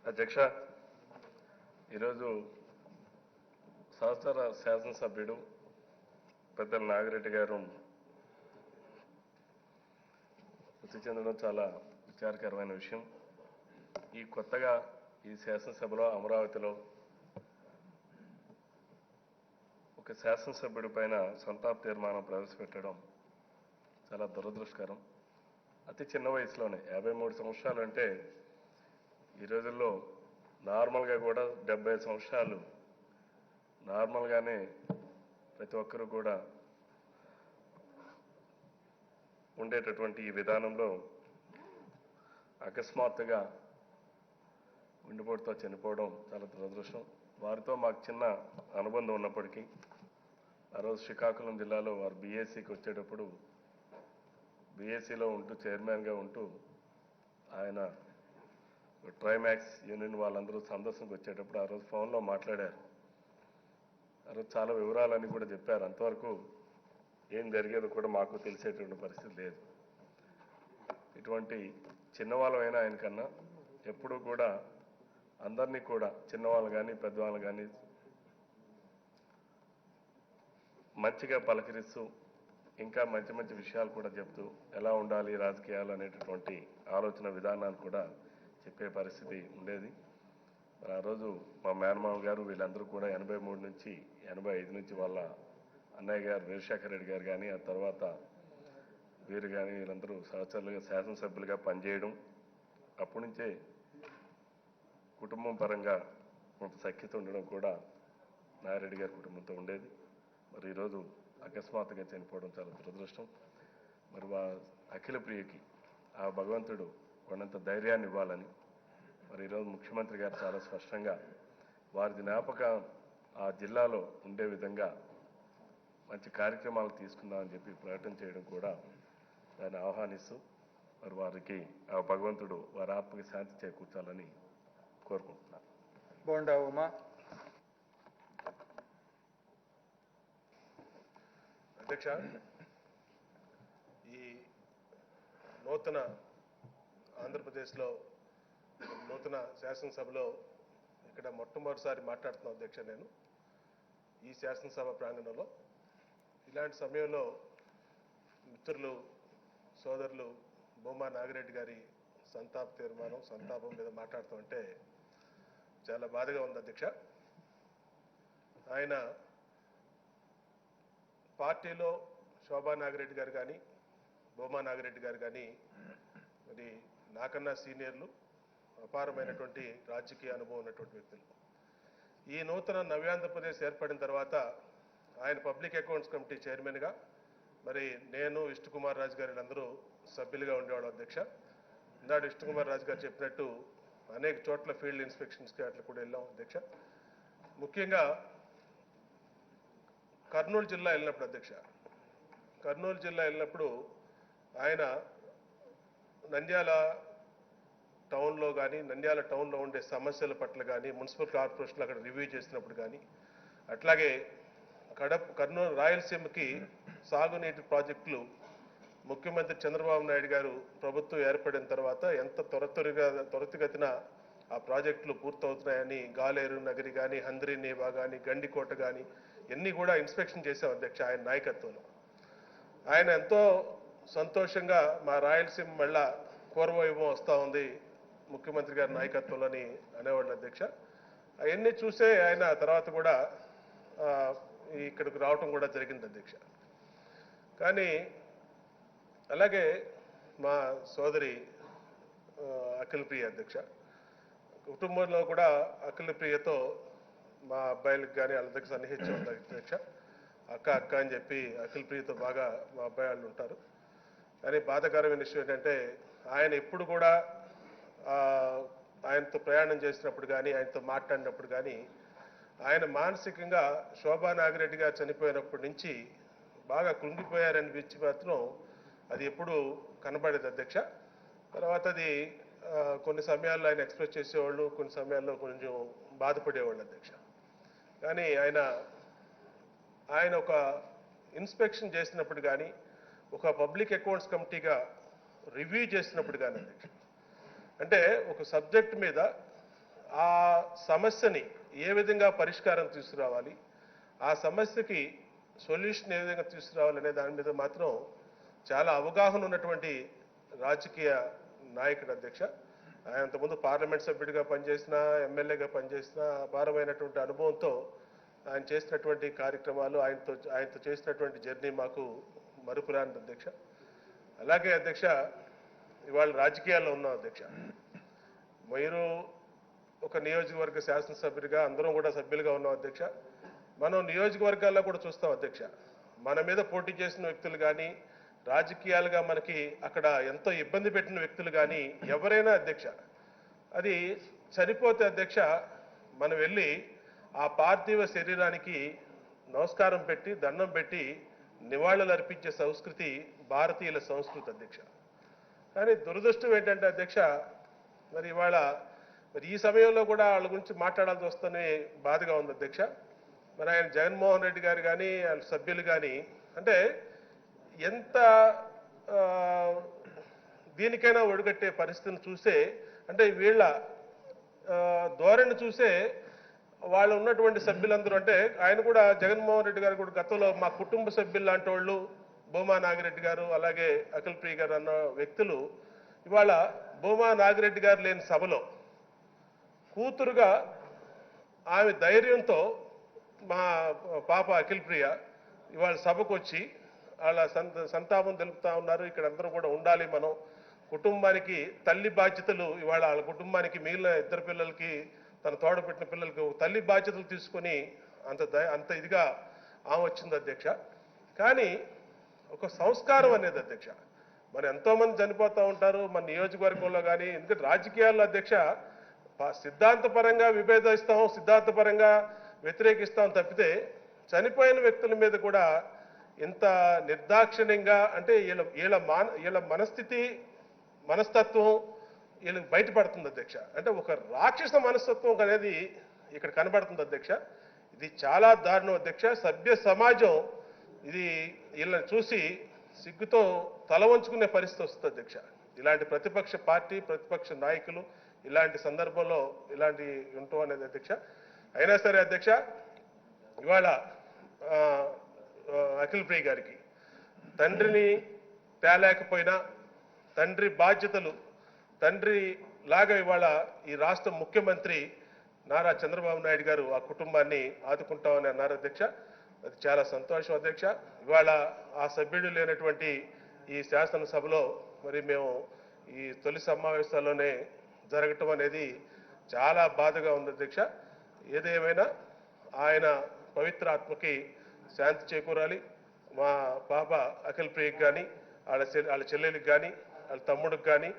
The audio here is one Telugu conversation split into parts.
అధ్యక్ష, ఈరోజు సహచర శాసనసభ్యుడు పెద్దల నాగిరెడ్డి గారు మృతి చెందడం చాలా విచారకరమైన విషయం. ఈ కొత్తగా ఈ శాసనసభలో అమరావతిలో ఒక శాసనసభ్యుడి పైన సంతాప తీర్మానం ప్రవేశపెట్టడం చాలా దురదృష్టకరం. అతి చిన్న వయసులోనే 53 సంవత్సరాలు అంటే ఈ రోజుల్లో నార్మల్గా కూడా 75 సంవత్సరాలు నార్మల్గానే ప్రతి ఒక్కరూ కూడా ఉండేటటువంటి ఈ విధానంలో అకస్మాత్తుగా గుండెపోటుతో చనిపోవడం చాలా దురదృష్టం. వారితో మాకు చిన్న అనుబంధం ఉన్నప్పటికీ ఆ రోజు శ్రీకాకుళం జిల్లాలో వారు బీఎస్సీకి వచ్చేటప్పుడు బీఎస్సీలో ఉంటూ చైర్మన్గా ఉంటూ ఆయన ట్రైమాక్స్ యూనియన్ వాళ్ళందరూ సందర్శనకు వచ్చేటప్పుడు ఆ రోజు ఫోన్లో మాట్లాడారు. ఆ రోజు చాలా వివరాలన్నీ కూడా చెప్పారు. అంతవరకు ఏం జరిగేదో కూడా మాకు తెలిసేటువంటి పరిస్థితి లేదు. ఇటువంటి చిన్నవాళ్ళమైనా ఆయన కన్నా ఎప్పుడూ కూడా అందరినీ కూడా చిన్నవాళ్ళు కానీ పెద్దవాళ్ళు కానీ మంచిగా పలకరిస్తూ ఇంకా మంచి మంచి విషయాలు కూడా చెప్తూ ఎలా ఉండాలి రాజకీయాలు అనేటటువంటి ఆలోచన విధానాన్ని కూడా చెప్పే పరిస్థితి ఉండేది. మరి ఆ రోజు మా మేనమామ గారు వీళ్ళందరూ కూడా 83 నుంచి 85 నుంచి వాళ్ళ అన్నయ్య గారు వీరశేఖర రెడ్డి గారు కానీ ఆ తర్వాత వీరు కానీ వీళ్ళందరూ సహచరులుగా శాసనసభ్యులుగా పనిచేయడం అప్పటి నుంచే కుటుంబం పరంగా కొంత సఖ్యత ఉండడం కూడా నాగిరెడ్డి గారి కుటుంబంతో ఉండేది. మరి ఈరోజు అకస్మాత్తుగా చనిపోవడం చాలా దురదృష్టం. మరి అఖిల ప్రియకి ఆ భగవంతుడు కొండంత ధైర్యాన్ని ఇవ్వాలని మరి ఈరోజు ముఖ్యమంత్రి గారు చాలా స్పష్టంగా వారి జ్ఞాపకం ఆ జిల్లాలో ఉండే విధంగా మంచి కార్యక్రమాలు తీసుకుందామని చెప్పి ప్రకటన చేయడం కూడా దాన్ని ఆహ్వానిస్తూ మరి వారికి ఆ భగవంతుడు వారి ఆత్మకి శాంతి చేకూర్చాలని కోరుకుంటున్నాను. బోండా ఉమా. అధ్యక్ష, ఈ నూతన ఆంధ్రప్రదేశ్లో నూతన శాసనసభలో ఇక్కడ మొట్టమొదటిసారి మాట్లాడుతున్నాను అధ్యక్ష. నేను ఈ శాసనసభ ప్రాంగణంలో ఇలాంటి సమయంలో మిత్రులు సోదరులు భూమా నాగిరెడ్డి గారి సంతాపం మీద మాట్లాడుతూ చాలా బాధగా ఉంది అధ్యక్ష. ఆయన పార్టీలో శోభా నాగిరెడ్డి గారు కానీ భూమా నాగిరెడ్డి గారు కానీ మరి నాకన్నా సీనియర్లు, అపారమైనటువంటి రాజకీయ అనుభవం ఉన్నటువంటి వ్యక్తులు. ఈ నూతన నవ్యాంధ్రప్రదేశ్ ఏర్పడిన తర్వాత ఆయన పబ్లిక్ అకౌంట్స్ కమిటీ చైర్మన్గా మరి నేను విష్ణుకుమార్ రాజు గారు అందరూ సభ్యులుగా ఉండేవాడు అధ్యక్ష. ఇందాడు విష్ణుకుమార్ రాజు గారు చెప్పినట్టు అనేక చోట్ల ఫీల్డ్ ఇన్స్పెక్షన్స్కి అట్లా కూడా వెళ్ళాం అధ్యక్ష. ముఖ్యంగా కర్నూలు జిల్లా వెళ్ళినప్పుడు అధ్యక్ష, కర్నూలు జిల్లా వెళ్ళినప్పుడు ఆయన నంద్యాల టౌన్లో కానీ నంద్యాల టౌన్లో ఉండే సమస్యల పట్ల కానీ మున్సిపల్ కార్పొరేషన్లు అక్కడ రివ్యూ చేసినప్పుడు కానీ అట్లాగే కర్నూలు రాయలసీమకి సాగునీటి ప్రాజెక్టులు ముఖ్యమంత్రి చంద్రబాబు నాయుడు గారు ప్రభుత్వం ఏర్పడిన తర్వాత ఎంత త్వరితగతిన ఆ ప్రాజెక్టులు పూర్తవుతున్నాయని గాలేరు నగరి కానీ హంద్రీ నేవా కానీ గండికోట కానీ ఇవన్నీ కూడా ఇన్స్పెక్షన్ చేశాం అధ్యక్ష ఆయన నాయకత్వంలో. ఆయన ఎంతో సంతోషంగా మా రాయలసీమ మళ్ళా పూర్వవైభవం వస్తూ ఉంది ముఖ్యమంత్రి గారి నాయకత్వంలోని అనేవాళ్ళు అధ్యక్ష. అవన్నీ చూసే ఆయన తర్వాత కూడా ఇక్కడికి రావటం కూడా జరిగింది అధ్యక్ష. కానీ అలాగే మా సోదరి అఖిల ప్రియ అధ్యక్ష, కుటుంబంలో కూడా అఖిల ప్రియతో మా అబ్బాయిలకు కానీ వాళ్ళ దగ్గర సన్నిహిత్యం ఉంది అధ్యక్ష. అక్క అని చెప్పి అఖిల ప్రియతో బాగా మా అబ్బాయి వాళ్ళు ఉంటారు. కానీ బాధాకరమైన విషయం ఏంటంటే ఆయన ఎప్పుడు కూడా ఆయనతో ప్రయాణం చేసినప్పుడు కానీ ఆయనతో మాట్లాడినప్పుడు కానీ ఆయన మానసికంగా శోభా నాగిరెడ్డి గారు చనిపోయినప్పటి నుంచి బాగా కృంగిపోయారనిపించి మాత్రం అది ఎప్పుడు కనబడేది అధ్యక్ష. తర్వాత అది కొన్ని సమయాల్లో ఆయన ఎక్స్ప్రెస్ చేసేవాళ్ళు, కొన్ని సమయాల్లో కొంచెం బాధపడేవాళ్ళు అధ్యక్ష. కానీ ఆయన ఒక ఇన్స్పెక్షన్ చేసినప్పుడు కానీ ఒక పబ్లిక్ అకౌంట్స్ కమిటీగా రివ్యూ చేసినప్పుడు కానీ అధ్యక్ష, అంటే ఒక సబ్జెక్ట్ మీద ఆ సమస్యని ఏ విధంగా పరిష్కారం తీసుకురావాలి, ఆ సమస్యకి సొల్యూషన్ ఏ విధంగా తీసుకురావాలనే దాని మీద మాత్రం చాలా అవగాహన ఉన్నటువంటి రాజకీయ నాయకుడు అధ్యక్ష. ఆయన అంతకుముందు పార్లమెంట్ సభ్యుడిగా పనిచేసిన, ఎమ్మెల్యేగా పనిచేసిన అపారమైనటువంటి అనుభవంతో ఆయన చేసినటువంటి కార్యక్రమాలు, ఆయనతో చేసినటువంటి జర్నీ మాకు మరుపురాని అధ్యక్ష. అలాగే అధ్యక్ష, ఇవాళ రాజకీయాల్లో ఉన్నాం అధ్యక్ష. మీరు ఒక నియోజకవర్గ శాసనసభ్యుడిగా అందరం కూడా సభ్యులుగా ఉన్నాం అధ్యక్ష. మనం నియోజకవర్గాల్లో కూడా చూస్తాం అధ్యక్ష, మన మీద పోటీ చేసిన వ్యక్తులు కానీ, రాజకీయాలుగా మనకి అక్కడ ఎంతో ఇబ్బంది పెట్టిన వ్యక్తులు కానీ ఎవరైనా అధ్యక్ష, అది చనిపోతే అధ్యక్ష, మనం వెళ్ళి ఆ పార్థివ శరీరానికి నమస్కారం పెట్టి దండం పెట్టి నివాళులు అర్పించే సంస్కృతి భారతీయుల సంస్కృతి అధ్యక్ష. కానీ దురదృష్టం ఏంటంటే అధ్యక్ష, మరి ఇవాళ మరి ఈ సమయంలో కూడా వాళ్ళ గురించి మాట్లాడాల్సి వస్తేనే బాధగా ఉంది అధ్యక్ష. మరి ఆయన జగన్మోహన్ రెడ్డి గారు కానీ వాళ్ళ సభ్యులు కానీ అంటే ఎంత దీనికైనా ఒడిగట్టే పరిస్థితిని చూస్తే, అంటే వీళ్ళ ధోరణి చూసే వాళ్ళు ఉన్నటువంటి సభ్యులందరూ, అంటే ఆయన కూడా జగన్మోహన్ రెడ్డి గారు కూడా గతంలో మా కుటుంబ సభ్యులు లాంటి వాళ్ళు భూమా నాగిరెడ్డి గారు అలాగే అఖిల్ ప్రియ గారు అన్న వ్యక్తులు ఇవాళ భూమా నాగిరెడ్డి గారు లేని సభలో కూతురుగా ఆమె ధైర్యంతో మా పాప అఖిల్ ప్రియ ఇవాళ సభకు వచ్చి వాళ్ళ సంతాపం తెలుపుతా ఉన్నారు. ఇక్కడ అందరూ కూడా ఉండాలి, మనం కుటుంబానికి తల్లి బాధ్యతలు, ఇవాళ వాళ్ళ కుటుంబానికి మిగిలిన ఇద్దరు పిల్లలకి తన తోడపెట్టిన పిల్లలకు తల్లి బాధ్యతలు తీసుకొని అంత ఇదిగా ఆమె వచ్చింది అధ్యక్ష. కానీ ఒక సంస్కారం అనేది అధ్యక్ష, మరి ఎంతోమంది చనిపోతూ ఉంటారు మన నియోజకవర్గంలో కానీ, ఎందుకంటే రాజకీయాల్లో అధ్యక్ష సిద్ధాంతపరంగా విభేదిస్తాం, సిద్ధాంతపరంగా వ్యతిరేకిస్తాం తప్పితే చనిపోయిన వ్యక్తుల మీద కూడా ఇంత నిర్దాక్షిణ్యంగా, అంటే వీళ్ళ మనస్థితి మనస్తత్వం వీళ్ళకి బయటపడుతుంది అధ్యక్ష. అంటే ఒక రాక్షస మనస్తత్వం అనేది ఇక్కడ కనబడుతుంది అధ్యక్ష. ఇది చాలా దారుణం అధ్యక్ష. సభ్య సమాజం ఇది వీళ్ళని చూసి సిగ్గుతో తల వంచుకునే పరిస్థితి వస్తుంది అధ్యక్ష. ఇలాంటి ప్రతిపక్ష పార్టీ, ప్రతిపక్ష నాయకులు ఇలాంటి సందర్భంలో ఇలాంటి ఉంటాం అనేది అధ్యక్ష. అయినా సరే అధ్యక్ష, ఇవాళ అఖిల్ ప్రియ గారికి తండ్రిని తేలేకపోయినా తండ్రి బాధ్యతలు, తండ్రి లాగా ఇవాళ ఈ రాష్ట్ర ముఖ్యమంత్రి నారా చంద్రబాబు నాయుడు గారు ఆ కుటుంబాన్ని ఆదుకుంటామని అన్నారు అధ్యక్ష. అది చాలా సంతోషం అధ్యక్ష. ఇవాళ ఆ సభ్యుడు లేనటువంటి ఈ శాసనసభలో మరి మేము ఈ తొలి సమావేశాల్లోనే జరగటం అనేది చాలా బాధగా ఉంది అధ్యక్ష. ఏదేమైనా ఆయన పవిత్ర ఆత్మకి శాంతి చేకూరాలి. మా పాప అఖిల్ ప్రియకి కానీ వాళ్ళ చెల్లెలికి కానీ వాళ్ళ తమ్ముడికి కానీ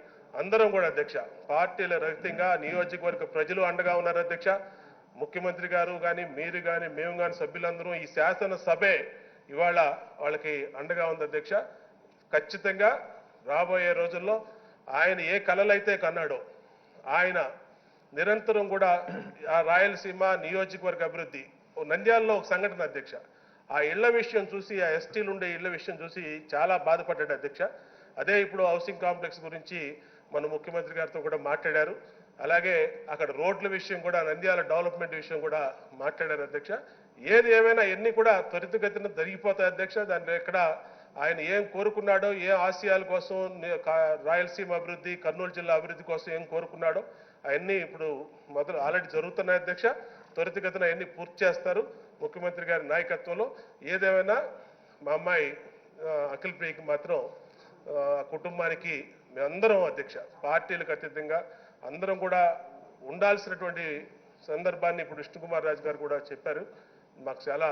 అందరం కూడా అధ్యక్ష పార్టీల రహితంగా నియోజకవర్గ ప్రజలు అండగా ఉన్నారు అధ్యక్ష. ముఖ్యమంత్రి గారు కానీ మీరు కానీ మేము కానీ సభ్యులందరూ ఈ శాసనసభే ఇవాళ వాళ్ళకి అండగా ఉంది అధ్యక్ష. ఖచ్చితంగా రాబోయే రోజుల్లో ఆయన ఏ కలలైతే కన్నాడో ఆయన నిరంతరం కూడా ఆ రాయలసీమ నియోజకవర్గ అభివృద్ధి, నంద్యాలలో ఒక సంఘటన అధ్యక్ష, ఆ ఇళ్ల విషయం చూసి, ఆ ఎస్టీలు ఉండే ఇళ్ల విషయం చూసి చాలా బాధపడ్డాడు అధ్యక్ష. అదే ఇప్పుడు హౌసింగ్ కాంప్లెక్స్ గురించి మన ముఖ్యమంత్రి గారితో కూడా మాట్లాడారు. అలాగే అక్కడ రోడ్ల విషయం కూడా, నంద్యాల డెవలప్మెంట్ విషయం కూడా మాట్లాడారు అధ్యక్ష. ఏది ఏమైనా ఎన్ని కూడా త్వరితగతిన జరిగిపోతాయి అధ్యక్ష. దాంట్లో ఎక్కడ ఆయన ఏం కోరుకున్నాడో, ఏ ఆశయాల కోసం రాయలసీమ అభివృద్ధి, కర్నూలు జిల్లా అభివృద్ధి కోసం ఏం కోరుకున్నాడో అవన్నీ ఇప్పుడు ఆల్రెడీ జరుగుతున్నాయి అధ్యక్ష. త్వరితగతిన అవన్నీ పూర్తి చేస్తారు ముఖ్యమంత్రి గారి నాయకత్వంలో. ఏదేమైనా మా అమ్మాయి అఖిల్ ప్రియకి మాత్రం కుటుంబానికి మేమందరం అధ్యక్ష పార్టీలకు అతీతంగా అందరం కూడా ఉండాల్సినటువంటి సందర్భాన్ని ఇప్పుడు విష్ణుకుమార్ రాజు గారు కూడా చెప్పారు. మాకు చాలా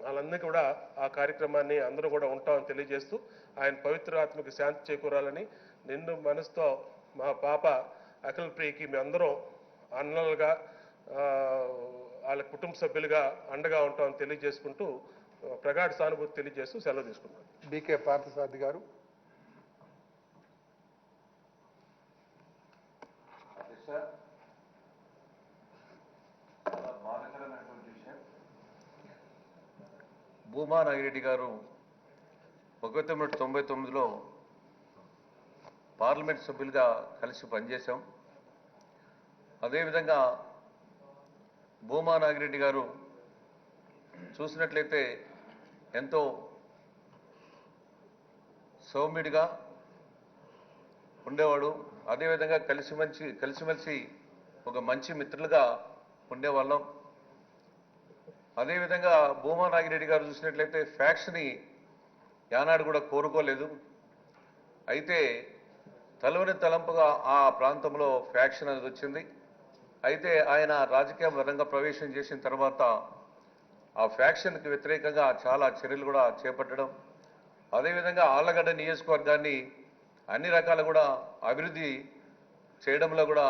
వాళ్ళందరికీ కూడా ఆ కార్యక్రమాన్ని అందరూ కూడా ఉంటామని తెలియజేస్తూ ఆయన పవిత్ర ఆత్మకి శాంతి చేకూరాలని నిండు మనసుతో మా పాప అఖిల్ ప్రియకి మేమందరం అన్నలుగా వాళ్ళ కుటుంబ సభ్యులుగా అండగా ఉంటామని తెలియజేసుకుంటూ ప్రగాఢ సానుభూతి తెలియజేస్తూ సెలవు తీసుకున్నాను. బీకే పార్థసారథి గారు. భూమా నాగిరెడ్డి గారు 1999లో పార్లమెంట్ సభ్యులుగా కలిసి పనిచేశాం. అదేవిధంగా భూమా నాగిరెడ్డి గారు చూసినట్లయితే ఎంతో సౌమ్యుడిగా ఉండేవాడు. అదేవిధంగా కలిసిమెలిసి ఒక మంచి మిత్రులుగా ఉండేవాళ్ళం. అదేవిధంగా భూమా నాగిరెడ్డి గారు చూసినట్లయితే ఫ్యాక్షన్ని యానాడు కూడా కోరుకోలేదు. అయితే తలవని తలంపుగా ఆ ప్రాంతంలో ఫ్యాక్షన్ అనేది వచ్చింది. అయితే ఆయన రాజకీయ రంగ ప్రవేశం చేసిన తర్వాత ఆ ఫ్యాక్షన్కి వ్యతిరేకంగా చాలా చర్యలు కూడా చేపట్టడం, అదేవిధంగా ఆళ్లగడ్డ నియోజకవర్గాన్ని అన్ని రకాలు కూడా అభివృద్ధి చేయడంలో కూడా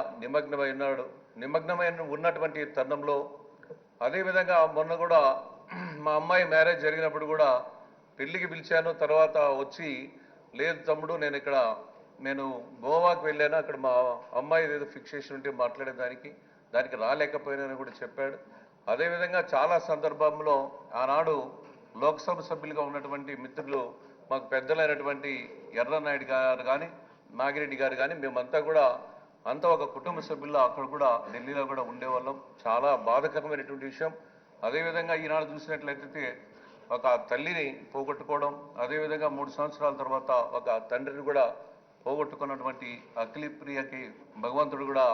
నిమగ్నమై ఉన్నటువంటి తరుణంలో, అదేవిధంగా మొన్న కూడా మా అమ్మాయి మ్యారేజ్ జరిగినప్పుడు కూడా పెళ్లికి పిలిచాను. తర్వాత వచ్చి లేదు తమ్ముడు నేను గోవాకి వెళ్ళాను, అక్కడ మా అమ్మాయి ఏదో ఫిక్సేషన్ ఉంటే మాట్లాడేదానికి దానికి రాలేకపోయినానని కూడా చెప్పాడు. అదేవిధంగా చాలా సందర్భంలో ఆనాడు లోక్సభ సభ్యులుగా ఉన్నటువంటి మిత్రులు మాకు పెద్దలైనటువంటి ఎర్రనాయుడు గారు కానీ నాగిరెడ్డి గారు కానీ మేమంతా కూడా ఒక కుటుంబ సభ్యుల్లో అక్కడ కూడా ఢిల్లీలో కూడా ఉండేవాళ్ళం. చాలా బాధాకరమైనటువంటి విషయం. అదేవిధంగా ఈనాడు చూసినట్లయితే ఒక తల్లిని పోగొట్టుకోవడం, అదేవిధంగా 3 సంవత్సరాల తర్వాత ఒక తండ్రిని కూడా పోగొట్టుకున్నటువంటి అఖిలప్రియకి భగవంతుడు కూడా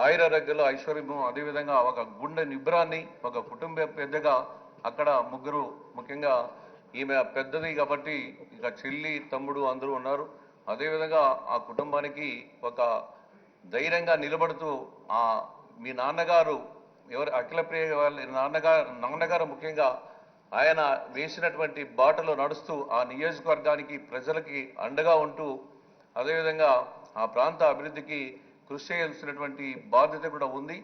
ఆయురారోగ్యాలు ఐశ్వర్యము, అదేవిధంగా ఒక గుండె నిబ్రాన్ని, ఒక కుటుంబ పెద్దగా అక్కడ ముగ్గురు, ముఖ్యంగా ఈమె పెద్దది కాబట్టి ఇక చెల్లి తమ్ముడు అందరూ ఉన్నారు. అదేవిధంగా ఆ కుటుంబానికి ఒక ధైర్యంగా నిలబడుతూ మీ నాన్నగారు అఖిలప్రియ వాళ్ళ నాన్నగారు ముఖ్యంగా ఆయన వేసినటువంటి బాటలో నడుస్తూ ఆ నియోజకవర్గానికి ప్రజలకి అండగా ఉంటూ, అదేవిధంగా ఆ ప్రాంత అభివృద్ధికి కృషి చేయాల్సినటువంటి బాధ్యత కూడా ఉంది.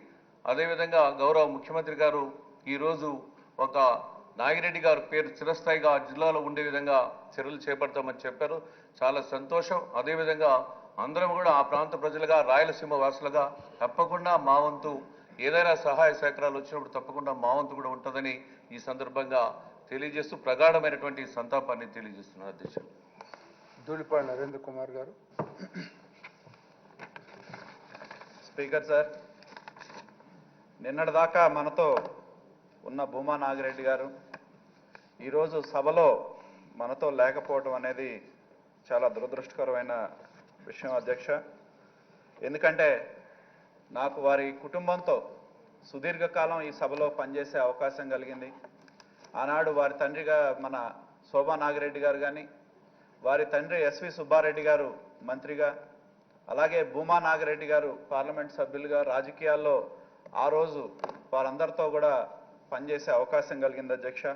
అదేవిధంగా గౌరవ ముఖ్యమంత్రి గారు ఈరోజు ఒక నాగిరెడ్డి గారు పేరు చిరస్థాయిగా జిల్లాలో ఉండే విధంగా చర్యలు చేపడతామని చెప్పారు. చాలా సంతోషం. అదేవిధంగా అందరం కూడా ఆ ప్రాంత ప్రజలుగా, రాయలసీమ వాసులుగా తప్పకుండా మా వంతు ఏదైనా సహాయ సహకారాలు వచ్చినప్పుడు తప్పకుండా మా వంతు కూడా ఉంటుందని ఈ సందర్భంగా తెలియజేస్తూ ప్రగాఢమైనటువంటి సంతాపాన్ని తెలియజేస్తున్నారు. అధ్యక్షుడు ధూళిపాడి నరేంద్ర కుమార్ గారు. స్పీకర్ సార్, నిన్నటిదాకా మనతో ఉన్న భూమా నాగిరెడ్డి గారు ఈరోజు సభలో మనతో లేకపోవడం అనేది చాలా దురదృష్టకరమైన విషయం అధ్యక్ష. ఎందుకంటే నాకు వారి కుటుంబంతో సుదీర్ఘకాలం ఈ సభలో పనిచేసే అవకాశం కలిగింది. ఆనాడు వారి తండ్రిగా మన శోభా నాగిరెడ్డి గారు కానీ, వారి తండ్రి ఎస్వి సుబ్బారెడ్డి గారు మంత్రిగా, అలాగే భూమా నాగిరెడ్డి గారు పార్లమెంట్ సభ్యులుగా రాజకీయాల్లో ఆ రోజు వారందరితో కూడా పనిచేసే అవకాశం కలిగింది అధ్యక్ష.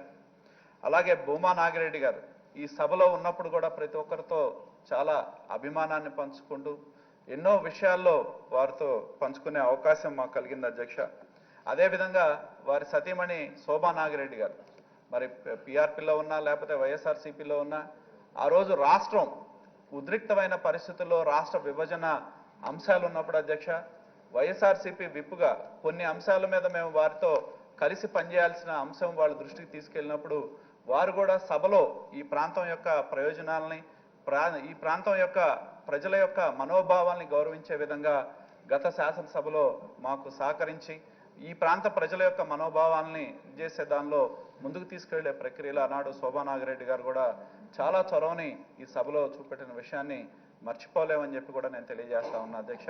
అలాగే భూమా నాగిరెడ్డి గారు ఈ సభలో ఉన్నప్పుడు కూడా ప్రతి ఒక్కరితో చాలా అభిమానాన్ని పంచుకుంటూ ఎన్నో విషయాల్లో వారితో పంచుకునే అవకాశం మాకు కలిగింది అధ్యక్ష. అదేవిధంగా వారి సతీమణి శోభా నాగిరెడ్డి గారు మరి పిఆర్పీలో ఉన్నా లేకపోతే వైఎస్ఆర్సీపీలో ఉన్నా ఆ రోజు రాష్ట్రం ఉద్రిక్తమైన పరిస్థితుల్లో రాష్ట్ర విభజన అంశాలు ఉన్నప్పుడు అధ్యక్ష వైఎస్ఆర్సీపీ విప్పుగా కొన్ని అంశాల మీద మేము వారితో కలిసి పనిచేయాల్సిన అంశం వాళ్ళ దృష్టికి తీసుకెళ్ళినప్పుడు వారు కూడా సభలో ఈ ప్రాంతం యొక్క ప్రయోజనాలని, ఈ ప్రాంతం యొక్క ప్రజల యొక్క మనోభావాల్ని గౌరవించే విధంగా గత శాసనసభలో మాకు సహకరించి ఈ ప్రాంత ప్రజల యొక్క మనోభావాల్ని చేసే దానిలో ముందుకు తీసుకెళ్లే ప్రక్రియలో ఆనాడు శోభా నాగిరెడ్డి గారు కూడా చాలా చొరవని ఈ సభలో చూపెట్టిన విషయాన్ని మర్చిపోలేమని చెప్పి కూడా నేను తెలియజేస్తా ఉన్నా అధ్యక్ష.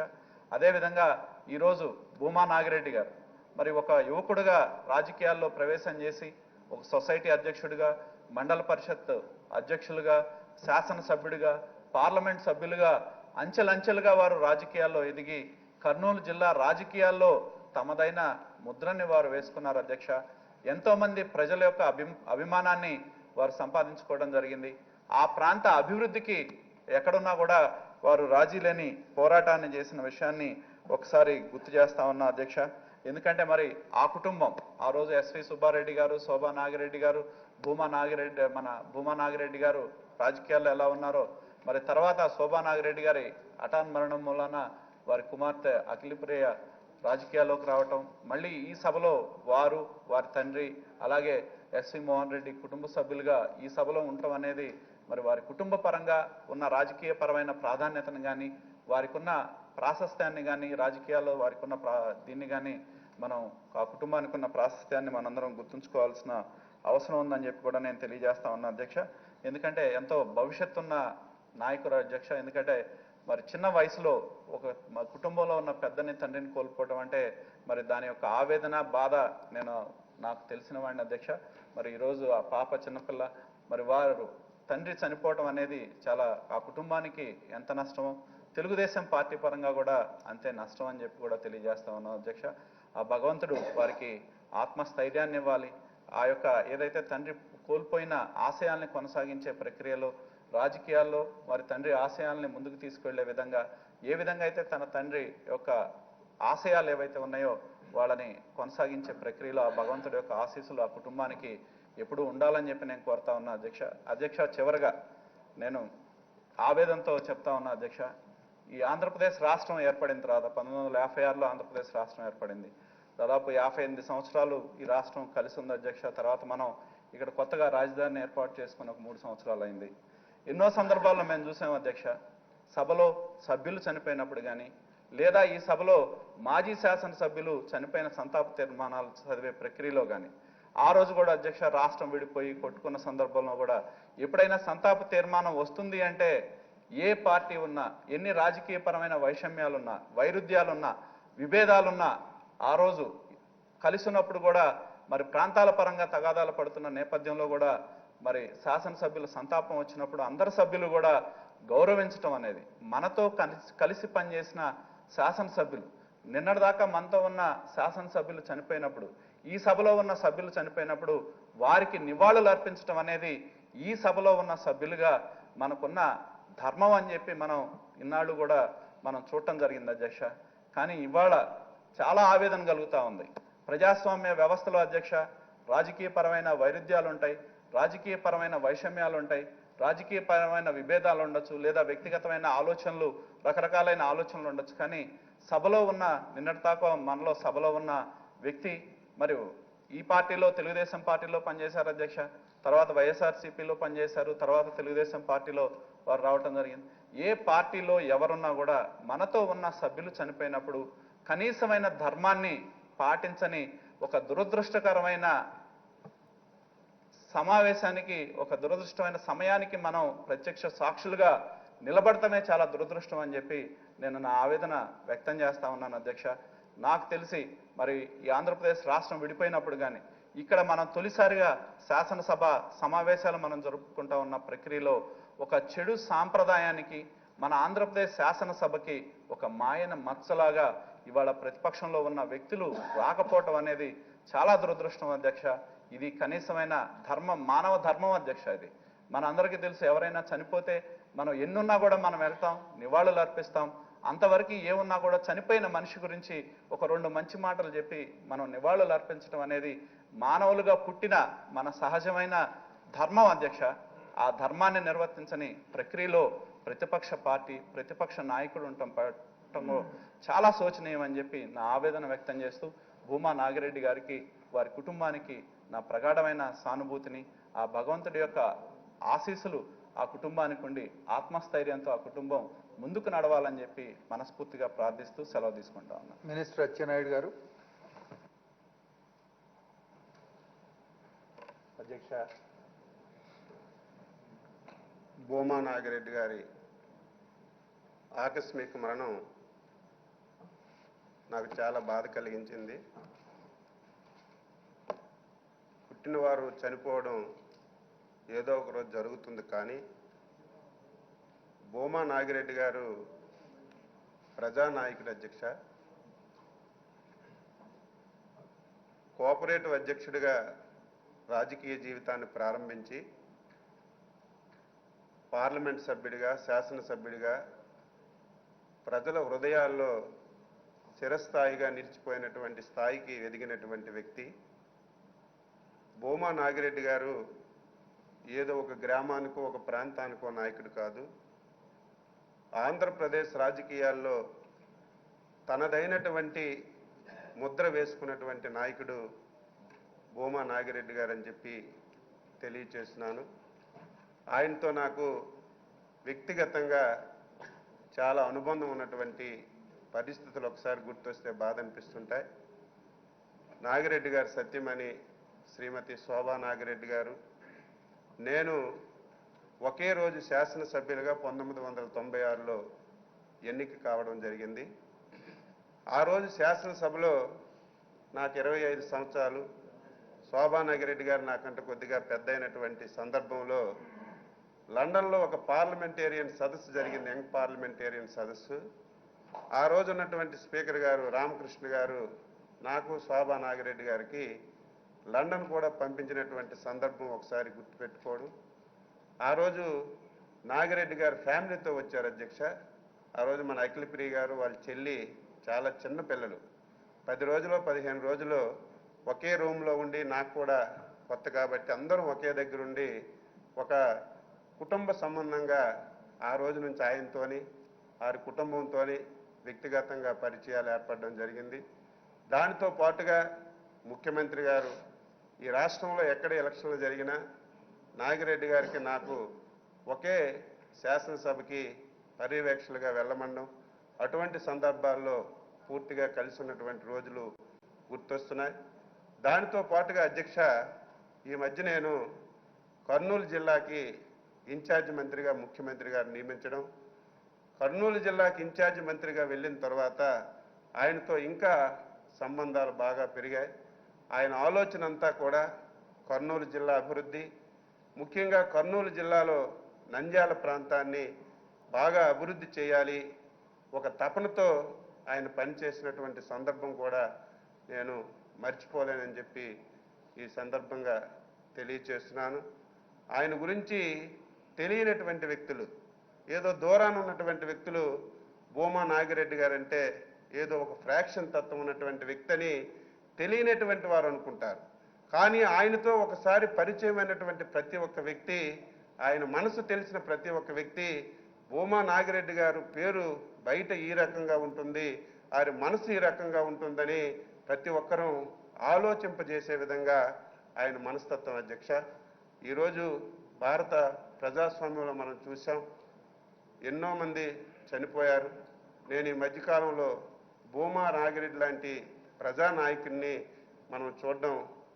అదేవిధంగా ఈరోజు భూమా నాగిరెడ్డి గారు మరి ఒక యువకుడుగా రాజకీయాల్లో ప్రవేశం చేసి ఒక సొసైటీ అధ్యక్షుడిగా, మండల పరిషత్ అధ్యక్షులుగా, శాసనసభ్యుడిగా, పార్లమెంట్ సభ్యులుగా అంచెలంచెలుగా వారు రాజకీయాల్లో ఎదిగి కర్నూలు జిల్లా రాజకీయాల్లో తమదైన ముద్రని వారు వేసుకున్నారు అధ్యక్ష. ఎంతోమంది ప్రజల యొక్క అభిమానాన్ని వారు సంపాదించుకోవడం జరిగింది. ఆ ప్రాంత అభివృద్ధికి ఎక్కడున్నా కూడా వారు రాజీ లేని పోరాటాన్ని చేసిన విషయాన్ని ఒకసారి గుర్తు చేస్తా ఉన్నా అధ్యక్ష. ఎందుకంటే మరి ఆ కుటుంబం ఆ రోజు ఎస్వి సుబ్బారెడ్డి గారు, శోభా నాగిరెడ్డి గారు, భూమా నాగిరెడ్డి గారు రాజకీయాల్లో ఎలా ఉన్నారో మరి తర్వాత శోభా నాగిరెడ్డి గారి హఠాన్ మరణం మూలాన వారి కుమార్తె అఖిలప్రియ రాజకీయాల్లోకి రావటం, మళ్ళీ ఈ సభలో వారు, వారి తండ్రి, అలాగే ఎస్వి మోహన్ రెడ్డి కుటుంబ సభ్యులుగా ఈ సభలో ఉండటం అనేది మరి వారి కుటుంబ పరంగా ఉన్న రాజకీయ పరమైన ప్రాధాన్యతను కానీ, వారికి ఉన్న ప్రాశస్త్యాన్ని కానీ రాజకీయాల్లో వారికి ఉన్న దీన్ని కానీ మనం ఆ కుటుంబానికి ఉన్న ప్రాశస్త్యాన్ని మనందరం గుర్తుంచుకోవాల్సిన అవసరం ఉందని చెప్పి కూడా నేను తెలియజేస్తా ఉన్నా అధ్యక్ష. ఎందుకంటే ఎంతో భవిష్యత్తున్న నాయకుడు అధ్యక్ష. ఎందుకంటే మరి చిన్న వయసులో ఒక కుటుంబంలో ఉన్న పెద్దని తండ్రిని కోల్పోవడం అంటే మరి దాని యొక్క ఆవేదన బాధ నాకు తెలిసిన వాడిని అధ్యక్ష. మరి ఈరోజు ఆ పాప చిన్నపిల్ల మరి వారు తండ్రి చనిపోవడం అనేది చాలా ఆ కుటుంబానికి ఎంత నష్టమో తెలుగుదేశం పార్టీ పరంగా కూడా అంతే నష్టం అని చెప్పి కూడా తెలియజేస్తా ఉన్నాం అధ్యక్ష. ఆ భగవంతుడు వారికి ఆత్మస్థైర్యాన్ని ఇవ్వాలి. ఆ యొక్క ఏదైతే తండ్రి కోల్పోయిన ఆశయాల్ని కొనసాగించే ప్రక్రియలో రాజకీయాల్లో వారి తండ్రి ఆశయాల్ని ముందుకు తీసుకెళ్లే విధంగా ఏ విధంగా అయితే తన తండ్రి యొక్క ఆశయాలు ఏవైతే ఉన్నాయో వాళ్ళని కొనసాగించే ప్రక్రియలో ఆ భగవంతుడి యొక్క ఆశీస్సులు ఆ కుటుంబానికి ఎప్పుడూ ఉండాలని చెప్పి నేను కోరుతా ఉన్నా అధ్యక్ష. చివరిగా నేను ఆవేదనతో చెప్తా ఉన్నా అధ్యక్ష. ఈ ఆంధ్రప్రదేశ్ రాష్ట్రం ఏర్పడిన తర్వాత 1956లో ఆంధ్రప్రదేశ్ రాష్ట్రం ఏర్పడింది. దాదాపు 58 సంవత్సరాలు ఈ రాష్ట్రం కలిసి ఉంది అధ్యక్ష. తర్వాత మనం ఇక్కడ కొత్తగా రాజధానిని ఏర్పాటు చేసుకుని ఒక 3 సంవత్సరాలు అయింది. ఎన్నో సందర్భాల్లో మేము చూసాం అధ్యక్ష, సభలో సభ్యులు చనిపోయినప్పుడు కానీ లేదా ఈ సభలో మాజీ శాసనసభ్యులు చనిపోయిన సంతాప తీర్మానాలు చదివే ప్రక్రియలో కానీ ఆ రోజు కూడా అధ్యక్ష రాష్ట్రం విడిపోయి కొట్టుకున్న సందర్భంలో కూడా ఎప్పుడైనా సంతాప తీర్మానం వస్తుంది అంటే ఏ పార్టీ ఉన్నా, ఎన్ని రాజకీయపరమైన వైషమ్యాలున్నా, వైరుధ్యాలున్నా, విభేదాలున్నా ఆ రోజు కలిసి ఉన్నప్పుడు కూడా మరి ప్రాంతాల పరంగా తగాదాలు పడుతున్న నేపథ్యంలో కూడా మరి శాసనసభ్యుల సంతాపం వచ్చినప్పుడు అందరు సభ్యులు కూడా గౌరవించడం అనేది మనతో కలిసి పనిచేసిన శాసనసభ్యులు నిన్నటిదాకా మనతో ఉన్న శాసనసభ్యులు చనిపోయినప్పుడు ఈ సభలో ఉన్న సభ్యులు చనిపోయినప్పుడు వారికి నివాళులు అర్పించడం అనేది ఈ సభలో ఉన్న సభ్యులుగా మనకున్న ధర్మం అని చెప్పి మనం ఇన్నాళ్ళు కూడా మనం చూడటం జరిగింది అధ్యక్ష. కానీ ఇవాళ చాలా ఆవేదన కలుగుతూ ఉంది. ప్రజాస్వామ్య వ్యవస్థలో అధ్యక్ష రాజకీయపరమైన వైరుధ్యాలు ఉంటాయి, రాజకీయపరమైన వైషమ్యాలు ఉంటాయి, రాజకీయపరమైన విభేదాలు ఉండొచ్చు, లేదా వ్యక్తిగతమైన ఆలోచనలు రకరకాలైన ఆలోచనలు ఉండొచ్చు. కానీ సభలో ఉన్న నిన్నటిదాకా మనలో సభలో ఉన్న వ్యక్తి మరి ఈ పార్టీలో తెలుగుదేశం పార్టీలో పనిచేశారు అధ్యక్ష, తర్వాత వైఎస్ఆర్సీపీలో పనిచేశారు, తర్వాత తెలుగుదేశం పార్టీలో వారు రావటం జరిగింది. ఏ పార్టీలో ఎవరున్నా కూడా మనతో ఉన్న సభ్యులు చనిపోయినప్పుడు కనీసమైన ధర్మాన్ని పాటించని ఒక దురదృష్టకరమైన సమావేశానికి, ఒక దురదృష్టమైన సమయానికి మనం ప్రత్యక్ష సాక్షులుగా నిలబడటమే చాలా దురదృష్టం అని చెప్పి నేను నా ఆవేదన వ్యక్తం చేస్తా ఉన్నాను అధ్యక్ష. నాకు తెలిసి మరి ఈ ఆంధ్రప్రదేశ్ రాష్ట్రం విడిపోయినప్పుడు కానీ ఇక్కడ మనం తొలిసారిగా శాసనసభ సమావేశాలు మనం జరుపుకుంటా ఉన్న ప్రక్రియలో ఒక చెడు సాంప్రదాయానికి మన ఆంధ్రప్రదేశ్ శాసనసభకి ఒక మాయన మచ్చలాగా ఇవాళ ప్రతిపక్షంలో ఉన్న వ్యక్తులు రాకపోవటం అనేది చాలా దురదృష్టం అధ్యక్ష. ఇది కనీసమైన ధర్మం, మానవ ధర్మం అధ్యక్ష. ఇది మన అందరికీ తెలుసు. ఎవరైనా చనిపోతే మనం ఎన్నున్నా కూడా మనం వెళ్తాం, నివాళులు అర్పిస్తాం. అంతవరకు ఏమున్నా కూడా చనిపోయిన మనిషి గురించి ఒక 2 మంచి మాటలు చెప్పి మనం నివాళులు అర్పించడం అనేది మానవులుగా పుట్టిన మన సహజమైన ధర్మం అధ్యక్ష. ఆ ధర్మాన్ని నిర్వర్తించని ప్రక్రియలో ప్రతిపక్ష పార్టీ, ప్రతిపక్ష నాయకుడు ఉండటంలో చాలా శోచనీయం అని చెప్పి నా ఆవేదన వ్యక్తం చేస్తూ భూమా నాగిరెడ్డి గారికి, వారి కుటుంబానికి నా ప్రగాఢమైన సానుభూతిని, ఆ భగవంతుడి యొక్క ఆశీస్సులు ఆ కుటుంబానికి ఉండి ఆత్మస్థైర్యంతో ఆ కుటుంబం ముందుకు నడవాలని చెప్పి మనస్ఫూర్తిగా ప్రార్థిస్తూ సెలవు తీసుకుంటా ఉన్నాను. మినిస్టర్ అచ్చెన్నాయుడు గారు. అధ్యక్ష, భూమా నాగిరెడ్డి గారి ఆకస్మిక మరణం నాకు చాలా బాధ కలిగించింది. పుట్టినవారు చనిపోవడం ఏదో ఒక రోజు జరుగుతుంది. కానీ భూమా నాగిరెడ్డి గారు ప్రజానాయకుడు అధ్యక్ష. కోఆపరేటివ్ అధ్యక్షుడిగా రాజకీయ జీవితాన్ని ప్రారంభించి పార్లమెంట్ సభ్యుడిగా, శాసనసభ్యుడిగా ప్రజల హృదయాల్లో చిరస్థాయిగా నిలిచిపోయినటువంటి స్థాయికి ఎదిగినటువంటి వ్యక్తి భూమా నాగిరెడ్డి గారు ఏదో ఒక గ్రామానికో ఒక ప్రాంతానికో నాయకుడు కాదు. ఆంధ్రప్రదేశ్ రాజకీయాల్లో తనదైనటువంటి ముద్ర వేసుకున్నటువంటి నాయకుడు భూమా నాగిరెడ్డి గారు అని చెప్పి తెలియచేస్తున్నాను. ఆయనతో నాకు వ్యక్తిగతంగా చాలా అనుబంధం ఉన్నటువంటి పరిస్థితులు ఒకసారి గుర్తొస్తే బాధ అనిపిస్తుంటాయి. నాగిరెడ్డి గారు సత్యమణి శ్రీమతి శోభా నాగిరెడ్డి గారు నేను ఒకే రోజు శాసనసభ్యులుగా 1996లో ఎన్నిక కావడం జరిగింది. ఆ రోజు శాసనసభలో నాకు 25 సంవత్సరాలు, శోభా నాగిరెడ్డి గారు నాకంటే కొద్దిగా పెద్ద అయినటువంటి సందర్భంలో లండన్లో ఒక పార్లమెంటేరియన్ సదస్సు జరిగింది, యంగ్ పార్లమెంటేరియన్ సదస్సు. ఆ రోజు ఉన్నటువంటి స్పీకర్ గారు రామకృష్ణ గారు నాకు శోభా నాగిరెడ్డి గారికి లండన్ కూడా పంపించినటువంటి సందర్భం ఒకసారి గుర్తుపెట్టుకోవడం. ఆ రోజు నాగిరెడ్డి గారు ఫ్యామిలీతో వచ్చారు అధ్యక్ష. ఆ రోజు మన అఖిలప్రియ గారు వాళ్ళ చెల్లి చాలా చిన్న పిల్లలు, 10 రోజులు 15 రోజులు ఒకే రూమ్లో ఉండి, నాకు కూడా కొత్త కాబట్టి అందరం ఒకే దగ్గర ఉండి ఒక కుటుంబ సంబంధంగా ఆ రోజు నుంచి ఆయనతోని వారి కుటుంబంతో వ్యక్తిగతంగా పరిచయాలు ఏర్పడడం జరిగింది. దానితో పాటుగా ముఖ్యమంత్రి గారు ఈ రాష్ట్రంలో ఎక్కడ ఎలక్షన్లు జరిగినా నాగిరెడ్డి గారికి నాకు ఒకే శాసనసభకి పర్యవేక్షలుగా వెళ్ళమనడం, అటువంటి సందర్భాల్లో పూర్తిగా కలిసి ఉన్నటువంటి రోజులు గుర్తొస్తున్నాయి. దానితో పాటుగా అధ్యక్ష, ఈ మధ్య నేను కర్నూలు జిల్లాకి ఇన్ఛార్జి మంత్రిగా ముఖ్యమంత్రి గారు నియమించడం, కర్నూలు జిల్లాకి ఇన్ఛార్జి మంత్రిగా వెళ్ళిన తర్వాత ఆయనతో ఇంకా సంబంధాలు బాగా పెరిగాయి. ఆయన ఆలోచన అంతా కూడా కర్నూలు జిల్లా అభివృద్ధి, ముఖ్యంగా కర్నూలు జిల్లాలో నంద్యాల ప్రాంతాన్ని బాగా అభివృద్ధి చేయాలి, ఒక తపనతో ఆయన పనిచేసినటువంటి సందర్భం కూడా నేను మర్చిపోలేనని చెప్పి ఈ సందర్భంగా తెలియచేస్తున్నాను. ఆయన గురించి తెలియనటువంటి వ్యక్తులు, ఏదో దూరాన ఉన్నటువంటి వ్యక్తులు భూమా నాగిరెడ్డి గారంటే ఏదో ఒక ఫ్రాక్షన్ తత్వం ఉన్నటువంటి వ్యక్తిని తెలియనటువంటి వారు అనుకుంటారు. కానీ ఆయనతో ఒకసారి పరిచయమైనటువంటి ప్రతి ఒక్క వ్యక్తి, ఆయన మనసు తెలిసిన ప్రతి ఒక్క వ్యక్తి, భూమా నాగిరెడ్డి గారు పేరు బయట ఈ రకంగా ఉంటుంది, ఆయన మనసు ఈ రకంగా ఉంటుందని ప్రతి ఒక్కరూ ఆలోచింపజేసే విధంగా ఆయన మనస్తత్వం అధ్యక్ష. ఈరోజు భారత ప్రజాస్వామ్యంలో మనం చూసాం, ఎన్నో మంది చనిపోయారు. నేను ఈ మధ్యకాలంలో భూమా నాగిరెడ్డి లాంటి ప్రజానాయకుడిని మనం చూడడం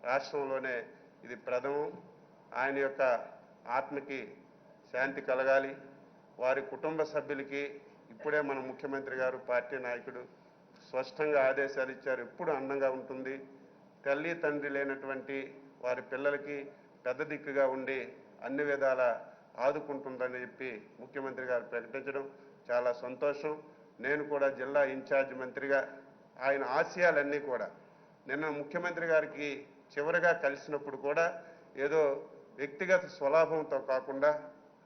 రాష్ట్రంలోనే ఇది ప్రథమం. ఆయన యొక్క ఆత్మకి శాంతి కలగాలి. వారి కుటుంబ సభ్యులకి ఇప్పుడే మన ముఖ్యమంత్రి గారు, పార్టీ నాయకుడు స్పష్టంగా ఆదేశాలు ఇచ్చారు, ఎప్పుడు అండంగా ఉంటుంది, తల్లి తండ్రి లేనటువంటి వారి పిల్లలకి పెద్ద దిక్కుగా ఉండి అన్ని విధాల ఆదుకుంటుందని చెప్పి ముఖ్యమంత్రి గారు ప్రకటించడం చాలా సంతోషం. నేను కూడా జిల్లా ఇన్ఛార్జ్ మంత్రిగా ఆయన ఆశయాలన్నీ కూడా నిన్న ముఖ్యమంత్రి గారికి చివరిగా కలిసినప్పుడు కూడా ఏదో వ్యక్తిగత స్వలాభంతో కాకుండా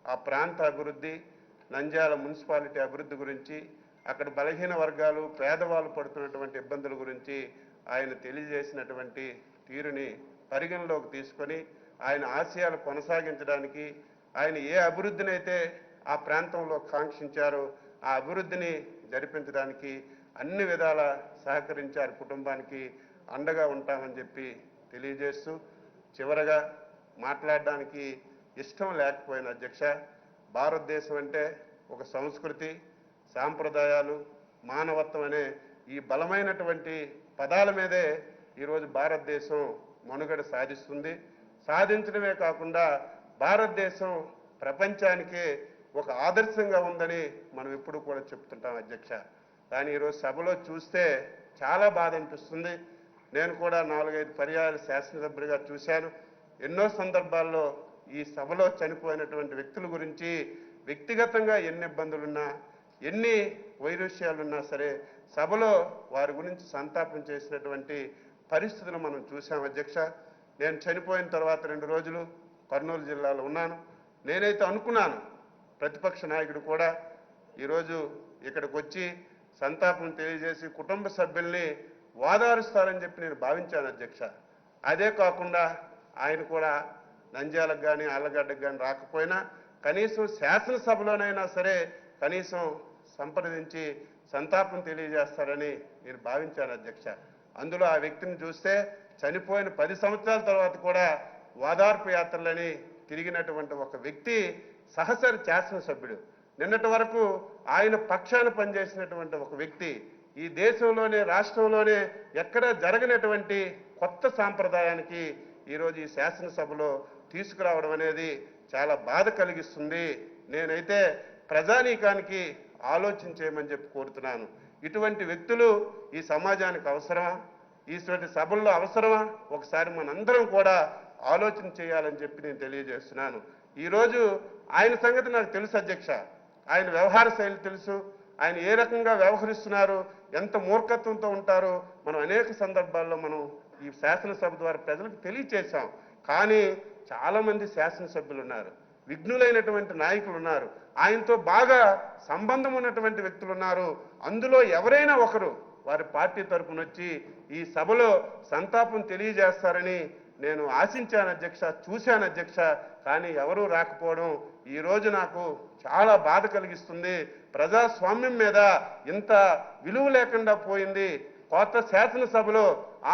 ఆ ప్రాంత అభివృద్ధి, నంద్యాల మున్సిపాలిటీ అభివృద్ధి గురించి, అక్కడ బలహీన వర్గాలు పేదవాళ్ళు పడుతున్నటువంటి ఇబ్బందుల గురించి ఆయన తెలియజేసినటువంటి తీరుని పరిగణలోకి తీసుకొని ఆయన ఆశయాలు కొనసాగించడానికి, ఆయన ఏ అభివృద్ధిని అయితే ఆ ప్రాంతంలో కాంక్షించారో ఆ అభివృద్ధిని జరిపించడానికి అన్ని విధాల సహకరించారు, కుటుంబానికి అండగా ఉంటామని చెప్పి తెలియజేస్తూ, చివరగా మాట్లాడడానికి ఇష్టం లేకపోయిన అధ్యక్ష, భారతదేశం అంటే ఒక సంస్కృతి, సాంప్రదాయాలు, మానవత్వం అనే ఈ బలమైనటువంటి పదాల మీదే ఈరోజు భారతదేశం మనుగడ సాధిస్తుంది. సాధించడమే కాకుండా భారతదేశం ప్రపంచానికే ఒక ఆదర్శంగా ఉందని మనం ఎప్పుడు కూడా చెప్తుంటాం అధ్యక్ష. కానీ ఈరోజు సభలో చూస్తే చాలా బాధ అనిపిస్తుంది. నేను కూడా 4-5 పర్యాయాలు శాసనసభ్యుడిగా చూశాను. ఎన్నో సందర్భాల్లో ఈ సభలో చనిపోయినటువంటి వ్యక్తుల గురించి వ్యక్తిగతంగా ఎన్ని ఇబ్బందులున్నా, ఎన్ని వైరుష్యాలున్నా సరే సభలో వారి గురించి సంతాపం చేసినటువంటి పరిస్థితులు మనం చూసాం అధ్యక్ష. నేను చనిపోయిన తర్వాత 2 రోజులు కర్నూలు జిల్లాలో ఉన్నాను. నేనైతే అనుకున్నాను ప్రతిపక్ష నాయకుడు కూడా ఈరోజు ఇక్కడికి వచ్చి సంతాపం తెలియజేసి కుటుంబ సభ్యుల్ని వాదారుస్తారని చెప్పి నేను భావించాను అధ్యక్ష. అదే కాకుండా ఆయన కూడా నంద్యాలకు కానీ ఆళ్లగడ్డకు కానీ రాకపోయినా కనీసం శాసనసభలోనైనా సరే కనీసం సంప్రదించి సంతాపం తెలియజేస్తారని నేను భావించాను అధ్యక్ష. అందులో ఆ వ్యక్తిని చూస్తే చనిపోయిన 10 సంవత్సరాల తర్వాత కూడా వాదార్పు యాత్రలని తిరిగినటువంటి ఒక వ్యక్తి సహచర శాసనసభ్యుడు, నిన్నటి వరకు ఆయన పక్షాన పనిచేసినటువంటి ఒక వ్యక్తి ఈ దేశంలోనే రాష్ట్రంలోనే ఎక్కడ జరగనటువంటి కొత్త సాంప్రదాయానికి ఈరోజు ఈ శాసనసభలో తీసుకురావడం అనేది చాలా బాధ కలిగిస్తుంది. నేనైతే ప్రజానీకానికి ఆలోచన చేయమని చెప్పి కోరుతున్నాను. ఇటువంటి వ్యక్తులు ఈ సమాజానికి అవసరమా? ఇటువంటి సభల్లో అవసరమా? ఒకసారి మనందరం కూడా ఆలోచన చేయాలని చెప్పి నేను తెలియజేస్తున్నాను. ఈరోజు ఆయన సంగతి నాకు తెలుసు అధ్యక్ష. ఆయన వ్యవహార శైలి తెలుసు. ఆయన ఏ రకంగా వ్యవహరిస్తున్నారు, ఎంత మూర్ఖత్వంతో ఉంటారో మనం అనేక సందర్భాల్లో మనం ఈ శాసనసభ ద్వారా ప్రజలకు తెలియచేశాం. కానీ చాలామంది శాసనసభ్యులు ఉన్నారు, విఘ్నులైనటువంటి నాయకులు ఉన్నారు, ఆయనతో బాగా సంబంధం ఉన్నటువంటి వ్యక్తులు ఉన్నారు. అందులో ఎవరైనా ఒకరు వారి పార్టీ తరఫున వచ్చి ఈ సభలో సంతాపం తెలియజేస్తారని నేను ఆశించాను అధ్యక్ష, చూశాను అధ్యక్ష. కానీ ఎవరూ రాకపోవడం ఈరోజు నాకు చాలా బాధ కలిగిస్తుంది. ప్రజాస్వామ్యం మీద ఇంత విలువ లేకుండా పోయింది. కొత్త శాసనసభలో,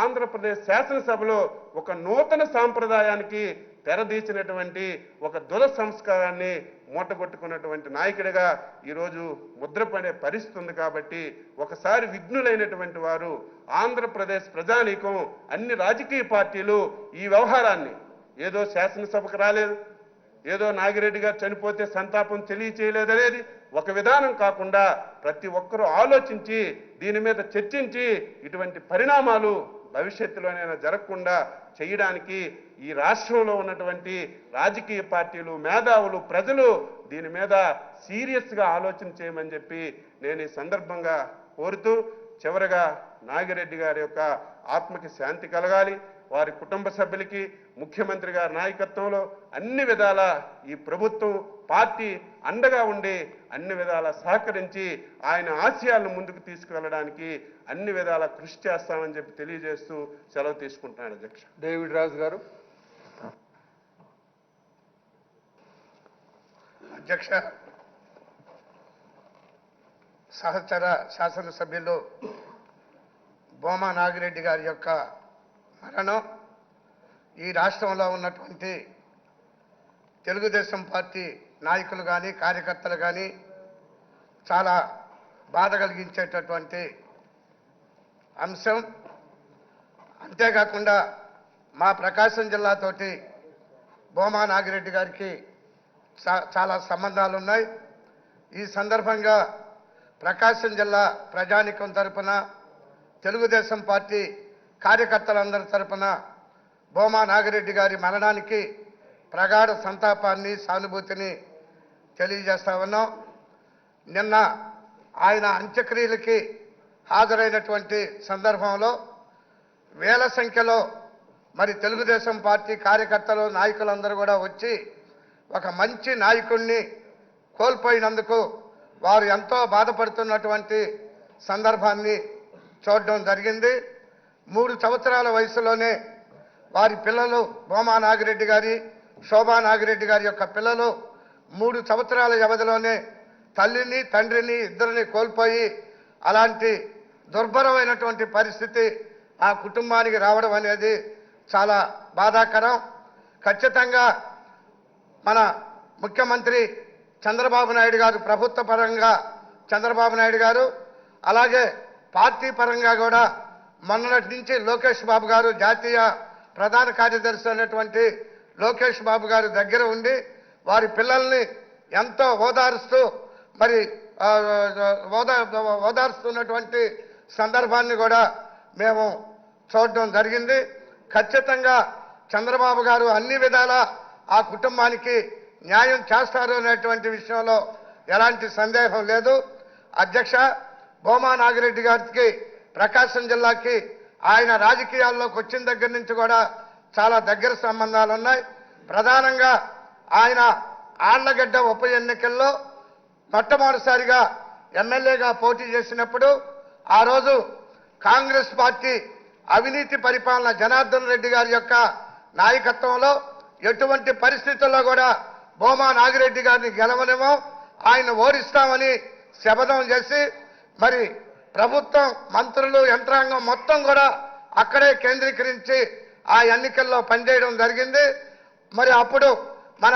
ఆంధ్రప్రదేశ్ శాసనసభలో ఒక నూతన సాంప్రదాయానికి తెరదీచినటువంటి ఒక దుర సంస్కారాన్ని మూటగొట్టుకున్నటువంటి నాయకుడిగా ఈరోజు ముద్రపడే పరిస్థితి ఉంది. కాబట్టి ఒకసారి విఘ్నులైనటువంటి వారు, ఆంధ్రప్రదేశ్ ప్రజానీకం, అన్ని రాజకీయ పార్టీలు ఈ వ్యవహారాన్ని ఏదో శాసనసభకు రాలేదు, ఏదో నాగిరెడ్డి గారు చనిపోతే సంతాపం తెలియచేయలేదనేది ఒక విధానం కాకుండా ప్రతి ఒక్కరూ ఆలోచించి దీని మీద చర్చించి ఇటువంటి పరిణామాలు భవిష్యత్తులోనైనా జరగకుండా చేయడానికి ఈ రాష్ట్రంలో ఉన్నటువంటి రాజకీయ పార్టీలు, మేధావులు, ప్రజలు దీని మీద సీరియస్గా ఆలోచన చేయమని చెప్పి నేను ఈ సందర్భంగా కోరుతూ, చివరగా నాగిరెడ్డి గారి యొక్క ఆత్మకి శాంతి కలగాలి. వారి కుటుంబ సభ్యులకి ముఖ్యమంత్రి గారి నాయకత్వంలో అన్ని విధాల ఈ ప్రభుత్వం, పార్టీ అండగా ఉండి అన్ని విధాల సహకరించి ఆయన ఆశయాలను ముందుకు తీసుకువెళ్ళడానికి అన్ని విధాల కృషి చేస్తామని చెప్పి తెలియజేస్తూ సెలవు తీసుకుంటున్నాను అధ్యక్ష. డేవిడ్ రాజు గారు. అధ్యక్ష, సహచర శాసనసభ్యులు భూమా నాగిరెడ్డి గారి యొక్క మరణం ఈ రాష్ట్రంలో ఉన్నటువంటి తెలుగుదేశం పార్టీ నాయకులు కానీ, కార్యకర్తలు కానీ చాలా బాధ కలిగించేటటువంటి అంశం. అంతేకాకుండా మా ప్రకాశం జిల్లాతోటి భూమా నాగిరెడ్డి గారికి చాలా సంబంధాలు ఉన్నాయి. ఈ సందర్భంగా ప్రకాశం జిల్లా ప్రజానీకం తరపున, తెలుగుదేశం పార్టీ కార్యకర్తలందరి తరపున భూమా నాగిరెడ్డి గారి మరణానికి ప్రగాఢ సంతాపాన్ని, సానుభూతిని తెలియజేస్తా ఉన్నాం. నిన్న ఆయన అంత్యక్రియలకి హాజరైనటువంటి సందర్భంలో వేల సంఖ్యలో మరి తెలుగుదేశం పార్టీ కార్యకర్తలు, నాయకులందరూ కూడా వచ్చి ఒక మంచి నాయకుడిని కోల్పోయినందుకు వారు ఎంతో బాధపడుతున్నటువంటి సందర్భాన్ని చూడడం జరిగింది. 3 సంవత్సరాల వయసులోనే వారి పిల్లలు, భూమా నాగిరెడ్డి గారి, శోభా నాగిరెడ్డి గారి యొక్క పిల్లలు 3 సంవత్సరాల వ్యవధిలోనే తల్లిని, తండ్రిని, ఇద్దరిని కోల్పోయి అలాంటి దుర్భరమైనటువంటి పరిస్థితి ఆ కుటుంబానికి రావడం అనేది చాలా బాధాకరం. ఖచ్చితంగా మన ముఖ్యమంత్రి చంద్రబాబు నాయుడు గారు, ప్రభుత్వ పరంగా చంద్రబాబు నాయుడు గారు, అలాగే పార్టీ పరంగా కూడా మొన్నటి నుంచి లోకేష్ బాబు గారు, జాతీయ ప్రధాన కార్యదర్శి అయినటువంటి లోకేష్ బాబు గారు దగ్గర ఉండి వారి పిల్లల్ని ఎంతో ఓదారుస్తూ మరి ఓదారుస్తున్నటువంటి సందర్భాన్ని కూడా మేము చూడడం జరిగింది. ఖచ్చితంగా చంద్రబాబు గారు అన్ని విధాలా ఆ కుటుంబానికి న్యాయం చేస్తారు అనేటువంటి విషయంలో ఎలాంటి సందేహం లేదు. అధ్యక్ష, భూమా నాగిరెడ్డి గారికి ప్రకాశం జిల్లాకి ఆయన రాజకీయాల్లోకి వచ్చిన దగ్గర నుంచి కూడా చాలా దగ్గర సంబంధాలు ఉన్నాయి. ప్రధానంగా ఆయన ఆళ్లగడ్డ ఉప ఎన్నికల్లో మొట్టమొదటిసారిగా ఎమ్మెల్యేగా పోటీ చేసినప్పుడు ఆ రోజు కాంగ్రెస్ పార్టీ అవినీతి పరిపాలన జనార్దన్ రెడ్డి గారి యొక్క నాయకత్వంలో ఎటువంటి పరిస్థితుల్లో కూడా భూమా నాగిరెడ్డి గారిని గెలవనేమో, ఆయన ఓడిస్తామని శపథం చేసి మరి ప్రభుత్వం, మంత్రులు, యంత్రాంగం మొత్తం కూడా అక్కడే కేంద్రీకరించి ఆ ఎన్నికల్లో పనిచేయడం జరిగింది. మరి అప్పుడు మన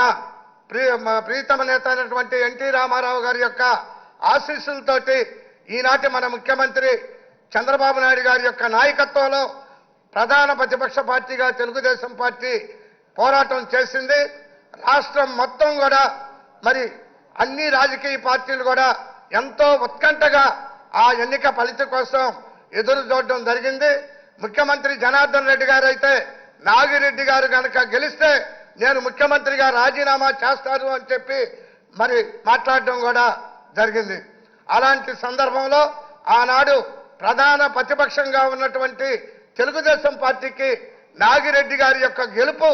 ప్రియతమ నేత అయినటువంటి ఎన్టీ రామారావు గారి యొక్క ఆశీస్సులతోటి ఈనాటి మన ముఖ్యమంత్రి చంద్రబాబు నాయుడు గారి యొక్క నాయకత్వంలో ప్రధాన ప్రతిపక్ష పార్టీగా తెలుగుదేశం పార్టీ పోరాటం చేసింది. రాష్ట్రం మొత్తం కూడా మరి అన్ని రాజకీయ పార్టీలు కూడా ఎంతో ఉత్కంఠగా ఆ ఎన్నిక ఫలితం కోసం ఎదురు చూడడం జరిగింది. ముఖ్యమంత్రి జనార్దన్ రెడ్డి గారు అయితే నాగిరెడ్డి గారు కనుక గెలిస్తే నేను ముఖ్యమంత్రిగా రాజీనామా చేస్తాను అని చెప్పి మరి మాట్లాడడం కూడా జరిగింది. అలాంటి సందర్భంలో ఆనాడు ప్రధాన ప్రతిపక్షంగా ఉన్నటువంటి తెలుగుదేశం పార్టీకి నాగిరెడ్డి గారి యొక్క గెలుపు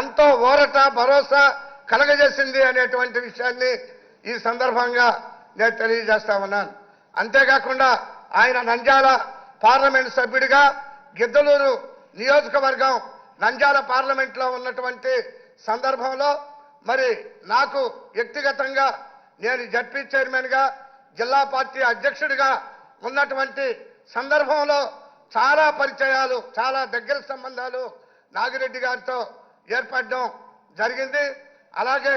ఎంతో ఊరట భరోసా కలగజేసింది అనేటువంటి విషయాన్ని ఈ సందర్భంగా నేను తెలియజేస్తా ఉన్నాను. అంతేకాకుండా ఆయన నంద్యాల పార్లమెంట్ సభ్యుడిగా గిద్దలూరు నియోజకవర్గం నంద్యాల పార్లమెంట్లో ఉన్నటువంటి సందర్భంలో మరి నాకు వ్యక్తిగతంగా నేను జడ్పీ చైర్మన్గా జిల్లా పార్టీ అధ్యక్షుడిగా ఉన్నటువంటి సందర్భంలో చాలా పరిచయాలు చాలా దగ్గర సంబంధాలు నాగిరెడ్డి గారితో ఏర్పడడం జరిగింది. అలాగే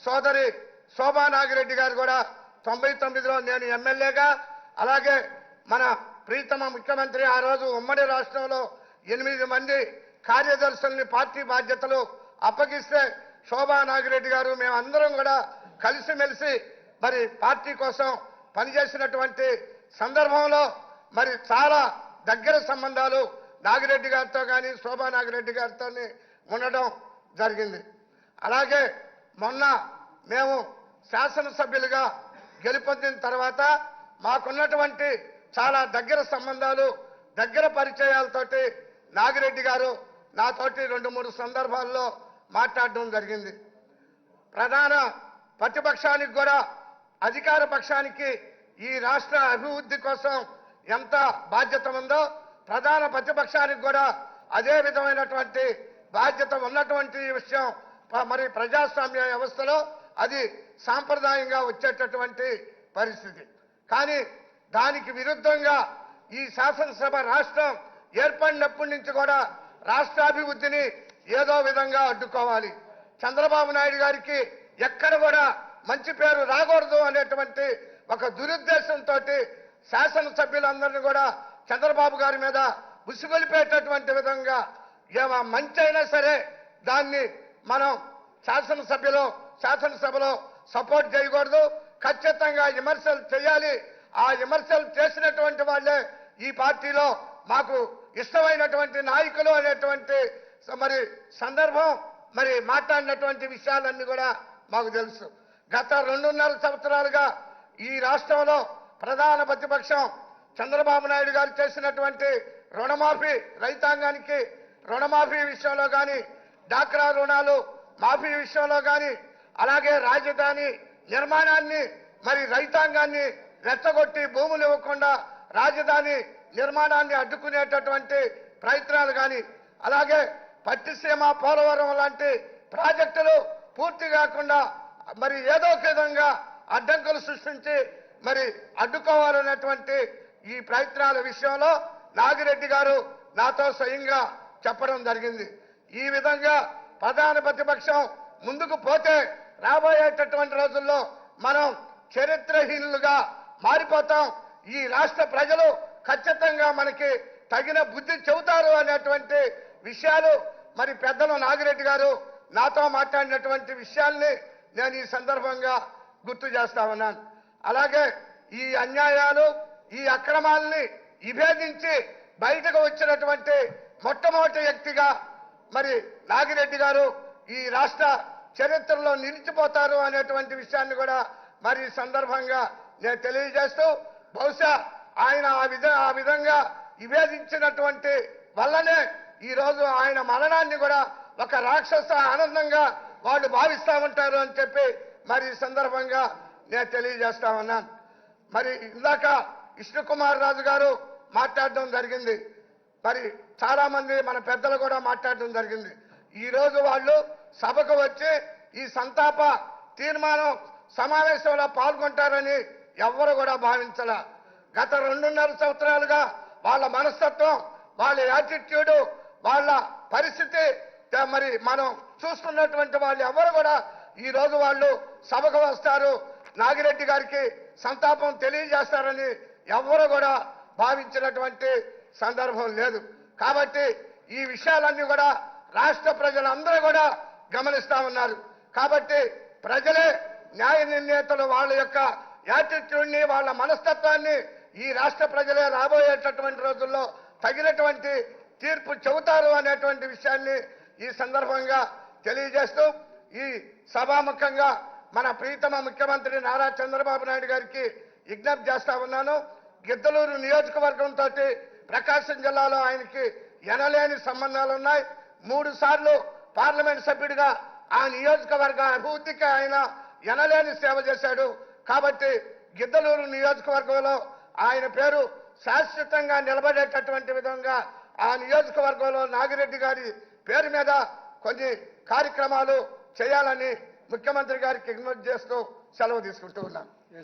సోదరి శోభా నాగిరెడ్డి గారు కూడా 99లో నేను ఎమ్మెల్యేగా, అలాగే మన ప్రీతమ ముఖ్యమంత్రి ఆ రోజు ఉమ్మడి రాష్ట్రంలో 8 మంది కార్యదర్శుల్ని పార్టీ బాధ్యతలు అప్పగిస్తే శోభా నాగిరెడ్డి గారు మేమందరం కూడా కలిసిమెలిసి మరి పార్టీ కోసం పనిచేసినటువంటి సందర్భంలో మరి చాలా దగ్గర సంబంధాలు నాగిరెడ్డి గారితో కానీ శోభా నాగిరెడ్డి గారితో ఉండడం జరిగింది. అలాగే మొన్న మేము శాసనసభ్యులుగా గెలుపొందిన తర్వాత మాకున్నటువంటి చాలా దగ్గర సంబంధాలు దగ్గర పరిచయాలతోటి నాగిరెడ్డి గారు నాతోటి 2-3 సందర్భాల్లో మాట్లాడడం జరిగింది. ప్రధాన ప్రతిపక్షానికి కూడా అధికార పక్షానికి ఈ రాష్ట్ర అభివృద్ధి కోసం ఎంత బాధ్యత ఉందో ప్రధాన ప్రతిపక్షానికి కూడా అదే విధమైనటువంటి బాధ్యత ఉన్నటువంటి విషయం మరి ప్రజాస్వామ్య వ్యవస్థలో అది సాంప్రదాయంగా వచ్చేటటువంటి పరిస్థితి. కానీ దానికి విరుద్ధంగా ఈ శాసనసభ రాష్ట్రం ఏర్పడినప్పటి నుంచి కూడా రాష్ట్రాభివృద్ధిని ఏదో విధంగా అడ్డుకోవాలి, చంద్రబాబు నాయుడు గారికి ఎక్కడ కూడా మంచి పేరు రాకూడదు అనేటువంటి ఒక దురుద్దేశంతో శాసనసభ్యులందరినీ కూడా చంద్రబాబు గారి మీద ఉసిగొలిపేటటువంటి విధంగా మంచి అయినా సరే దాన్ని మనం శాసనసభలో సపోర్ట్ చేయకూడదు, ఖచ్చితంగా విమర్శలు చేయాలి. ఆ విమర్శలు చేసినటువంటి వాళ్ళే ఈ పార్టీలో మాకు ఇష్టమైనటువంటి నాయకులు అనేటువంటి మరి సందర్భం మరి మాట్లాడినటువంటి విషయాలన్నీ కూడా మాకు తెలుసు. గత 2.5 సంవత్సరాలుగా ఈ రాష్ట్రంలో ప్రధాన ప్రతిపక్షం చంద్రబాబు నాయుడు గారు చేసినటువంటి రుణమాఫీ, రైతాంగానికి రుణమాఫీ విషయంలో కానీ, డాక్రా రుణాలు మాఫీ విషయంలో కానీ, అలాగే రాజధాని నిర్మాణాన్ని మరి రైతాంగాన్ని రెచ్చగొట్టి భూములు ఇవ్వకుండా రాజధాని నిర్మాణాన్ని అడ్డుకునేటటువంటి ప్రయత్నాలు కానీ, అలాగే పట్టిసీమ పోలవరం లాంటి ప్రాజెక్టులు పూర్తి కాకుండా మరి ఏదో ఒక విధంగా అడ్డంకులు సృష్టించి మరి అడ్డుకోవాలనేటువంటి ఈ ప్రయత్నాల విషయంలో నాగిరెడ్డి గారు నాతో స్వయంగా చెప్పడం జరిగింది. ఈ విధంగా ప్రధాన ప్రతిపక్షం ముందుకు పోతే రాబోయేటటువంటి రోజుల్లో మనం చరిత్రహీనులుగా మారిపోతాం, ఈ రాష్ట్ర ప్రజలు ఖచ్చితంగా మనకి తగిన బుద్ధి చెబుతారు అనేటువంటి విషయాలు మరి పెద్దలు నాగిరెడ్డి గారు నాతో మాట్లాడినటువంటి విషయాల్ని నేను ఈ సందర్భంగా గుర్తు చేస్తా ఉన్నాను. అలాగే ఈ అన్యాయాలు ఈ అక్రమాలని విభేదించి బయటకు వచ్చినటువంటి మొట్టమొదటి వ్యక్తిగా మరి నాగిరెడ్డి గారు ఈ రాష్ట్ర చరిత్రలో నిలిచిపోతారు అనేటువంటి విషయాన్ని కూడా మరి ఈ సందర్భంగా నేను తెలియజేస్తూ, బహుశా ఆయన ఆ విధంగా విభేదించినటువంటి వల్లనే ఈరోజు ఆయన మరణాన్ని కూడా ఒక రాక్షస ఆనందంగా వాళ్ళు భావిస్తూ ఉంటారు అని చెప్పి మరి ఈ సందర్భంగా నేను తెలియజేస్తా ఉన్నాను. మరి ఇందాక విష్ణుకుమార్ రాజు గారు మాట్లాడడం జరిగింది, మరి చాలా మంది మన పెద్దలు కూడా మాట్లాడడం జరిగింది. ఈ రోజు వాళ్ళు సభకు వచ్చి ఈ సంతాప తీర్మానం సమావేశంలో పాల్గొంటారని ఎవ్వరు కూడా భావించాల. గత 2.5 సంవత్సరాలుగా వాళ్ళ మనస్తత్వం, వాళ్ళ యాటిట్యూడ్, వాళ్ళ పరిస్థితి మరి మనం చూస్తున్నటువంటి వాళ్ళు ఎవరు కూడా ఈ రోజు వాళ్ళు సభకు వస్తారు, నాగిరెడ్డి గారికి సంతాపం తెలియజేస్తారని ఎవ్వరు కూడా భావించినటువంటి సందర్భం లేదు. కాబట్టి ఈ విషయాలన్నీ కూడా రాష్ట్ర ప్రజలందరూ కూడా గమనిస్తా ఉన్నారు. కాబట్టి ప్రజలే న్యాయ నిర్ణేతలు. వాళ్ళ యొక్క యాటిట్యూడ్ని, వాళ్ళ మనస్తత్వాన్ని ఈ రాష్ట్ర ప్రజలే రాబోయేటటువంటి రోజుల్లో తగినటువంటి తీర్పు చెబుతారు అనేటువంటి విషయాన్ని ఈ సందర్భంగా తెలియజేస్తూ ఈ సభాముఖంగా మన ప్రీతమ ముఖ్యమంత్రి నారా చంద్రబాబు నాయుడు గారికి విజ్ఞప్తి చేస్తా ఉన్నాను. గిద్దలూరు నియోజకవర్గంతో ప్రకాశం జిల్లాలో ఆయనకి ఎనలేని సంబంధాలు ఉన్నాయి. 3 సార్లు పార్లమెంట్ సభ్యుడిగా ఆ నియోజకవర్గ అభివృద్ధికి ఆయన ఎనలేని సేవ చేశాడు. కాబట్టి గిద్దలూరు నియోజకవర్గంలో ఆయన పేరు శాశ్వతంగా నిలబడేటటువంటి విధంగా ఆ నియోజకవర్గంలో నాగిరెడ్డి గారి పేరు మీద కొన్ని కార్యక్రమాలు చేయాలని ముఖ్యమంత్రి గారికి విజ్ఞప్తి చేస్తూ సెలవు తీసుకుంటూ ఉన్నాను.